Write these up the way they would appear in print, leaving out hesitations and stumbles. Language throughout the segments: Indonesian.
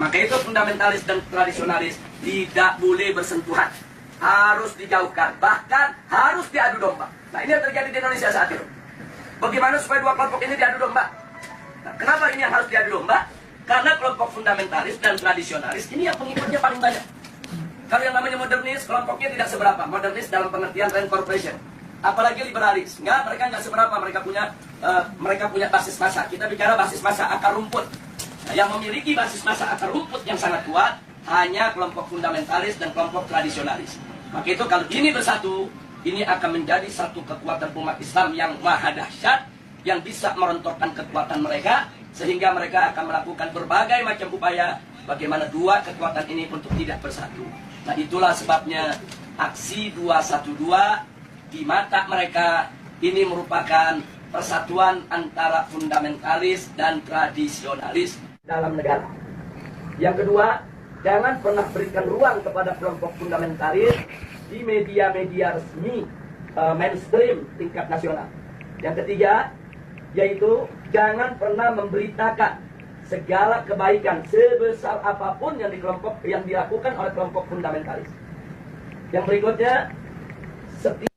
Maka itu fundamentalis dan tradisionalis tidak boleh bersentuhan, harus dijauhkan, bahkan harus diadu domba. Nah, ini yang terjadi di Indonesia saat ini. Bagaimana supaya dua kelompok ini diadu domba? Nah, kenapa ini yang harus diadu domba? Karena kelompok fundamentalis dan tradisionalis ini yang pengikutnya paling banyak. Kalau yang namanya modernis, kelompoknya tidak seberapa. Modernis dalam pengertian reincorporation. Apalagi liberalis, mereka nggak seberapa. Mereka punya basis massa. Kita bicara basis massa akar rumput. Nah, yang memiliki basis massa akar rumput yang sangat kuat hanya kelompok fundamentalis dan kelompok tradisionalis. Maka itu kalau ini bersatu, ini akan menjadi satu kekuatan umat Islam yang maha dahsyat, yang bisa merontokkan kekuatan mereka, sehingga mereka akan melakukan berbagai macam upaya bagaimana dua kekuatan ini untuk tidak bersatu. Nah, itulah sebabnya aksi 212 di mata mereka ini merupakan persatuan antara fundamentalis dan tradisionalis dalam negara. Yang kedua, jangan pernah berikan ruang kepada kelompok fundamentalis di media-media resmi mainstream tingkat nasional. Yang ketiga, yaitu jangan pernah memberitakan segala kebaikan sebesar apapun yang dilakukan oleh kelompok fundamentalis. Yang berikutnya, setiap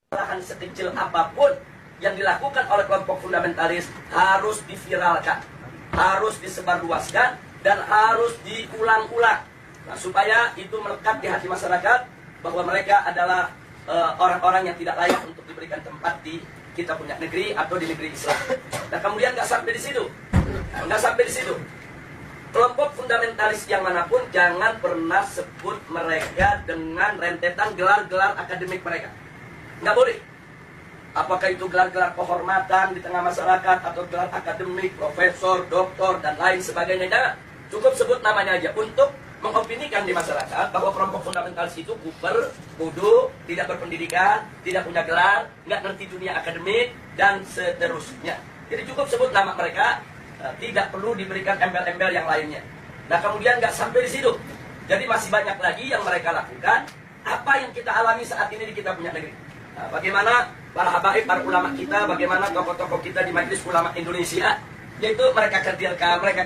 kesalahan sekecil apapun yang dilakukan oleh kelompok fundamentalis harus diviralkan, harus disebarluaskan, dan harus diulang-ulang. Nah, supaya itu melekat di hati masyarakat bahwa mereka adalah orang-orang yang tidak layak untuk diberikan tempat di kita punya negeri atau di negeri Islam. Nah, kemudian nggak sampai di situ. Kelompok fundamentalis yang manapun jangan pernah sebut mereka dengan rentetan gelar-gelar akademik mereka. Nggak boleh. Apakah itu gelar-gelar kehormatan di tengah masyarakat atau gelar akademik, profesor, doktor, dan lain sebagainya. Jangan. Cukup sebut namanya aja untuk mengopinikan di masyarakat bahwa kelompok fundamentalis itu kuper, bodoh, tidak berpendidikan, tidak punya gelar, nggak ngerti dunia akademik, dan seterusnya. Jadi cukup sebut nama mereka, tidak perlu diberikan embel-embel yang lainnya. Nah, kemudian nggak sampai di situ. Jadi masih banyak lagi yang mereka lakukan. Apa yang kita alami saat ini di kita punya negeri. Nah, bagaimana para habaib, para ulama kita, bagaimana tokoh-tokoh kita di Majelis Ulama Indonesia, yaitu mereka kecilkan, mereka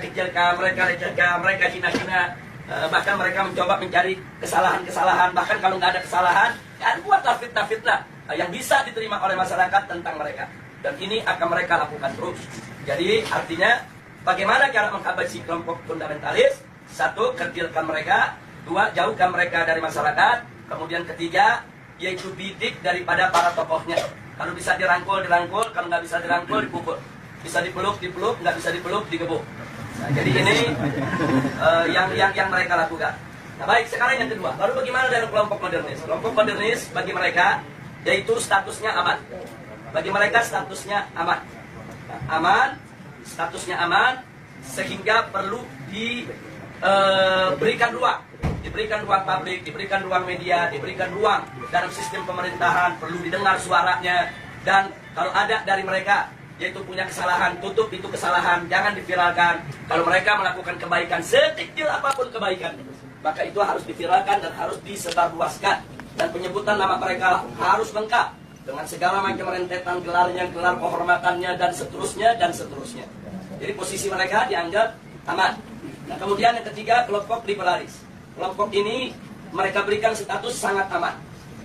lecehkan, mereka hina-hina. Bahkan mereka mencoba mencari kesalahan-kesalahan. Bahkan kalau nggak ada kesalahan, ya buatlah fitnah-fitnah yang bisa diterima oleh masyarakat tentang mereka. Dan ini akan mereka lakukan terus. Jadi artinya bagaimana cara menghabisi kelompok fundamentalis? Satu, kecilkan mereka. Dua, jauhkan mereka dari masyarakat. Kemudian ketiga, yaitu bidik daripada para tokohnya. Kalau bisa dirangkul, dirangkul. Kalau nggak bisa dirangkul, dipukul. Bisa dipeluk, dipeluk. Nggak bisa dipeluk, digebuk. Nah, jadi ini yang mereka lakukan. Nah, baik, sekarang yang kedua. Lalu bagaimana dengan kelompok modernis? Kelompok modernis bagi mereka yaitu statusnya aman. Bagi mereka statusnya aman. Aman, statusnya aman, sehingga perlu diberikan ruang. Diberikan ruang publik, diberikan ruang media, diberikan ruang dalam sistem pemerintahan, perlu didengar suaranya. Dan kalau ada dari mereka yaitu punya kesalahan, tutup itu kesalahan, jangan diviralkan. Kalau mereka melakukan kebaikan, sekecil apapun kebaikan, maka itu harus diviralkan dan harus disebarluaskan. Dan penyebutan nama mereka harus lengkap dengan segala macam rentetan gelarnya, gelar kehormatannya, dan seterusnya, dan seterusnya. Jadi posisi mereka dianggap aman. Nah, kemudian yang ketiga, kelompok liberalis. Kelompok ini mereka berikan status sangat aman.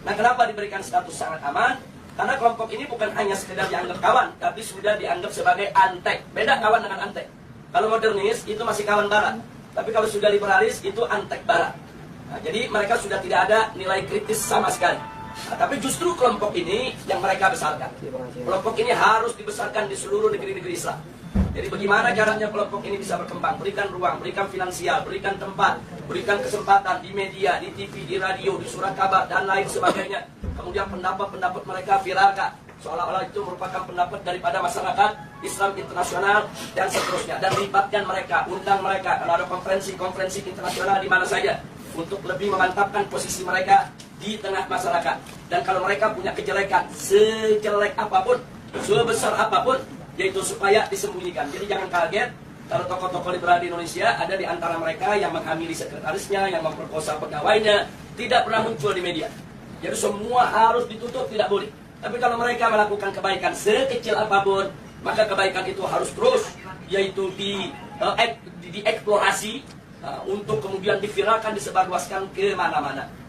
Nah, kenapa diberikan status sangat aman? Karena kelompok ini bukan hanya sekedar dianggap kawan, tapi sudah dianggap sebagai antek. Beda kawan dengan antek. Kalau modernis itu masih kawan barat, tapi kalau sudah liberalis itu antek barat. Nah, jadi mereka sudah tidak ada nilai kritis sama sekali. Nah, tapi justru kelompok ini yang mereka besarkan. Kelompok ini harus dibesarkan di seluruh negeri-negeri Islam. Jadi bagaimana caranya kelompok ini bisa berkembang? Berikan ruang, berikan finansial, berikan tempat, berikan kesempatan di media, di TV, di radio, di surat kabar, dan lain sebagainya. Kemudian pendapat-pendapat mereka viralkan, seolah-olah itu merupakan pendapat daripada masyarakat Islam internasional, dan seterusnya. Dan libatkan mereka, undang mereka, kalau ada konferensi-konferensi internasional di mana saja, untuk lebih memantapkan posisi mereka di tengah masyarakat. Dan kalau mereka punya kejelekan, sejelek apapun, sebesar apapun, yaitu supaya disembunyikan. Jadi jangan kaget kalau tokoh-tokoh liberal di Indonesia ada di antara mereka yang menghamili sekretarisnya, yang memperkosa pegawainya, tidak pernah muncul di media. Jadi semua harus ditutup, tidak boleh. Tapi kalau mereka melakukan kebaikan sekecil apapun, maka kebaikan itu harus terus, yaitu dieksplorasi, untuk kemudian diviralkan, disebarluaskan ke mana-mana.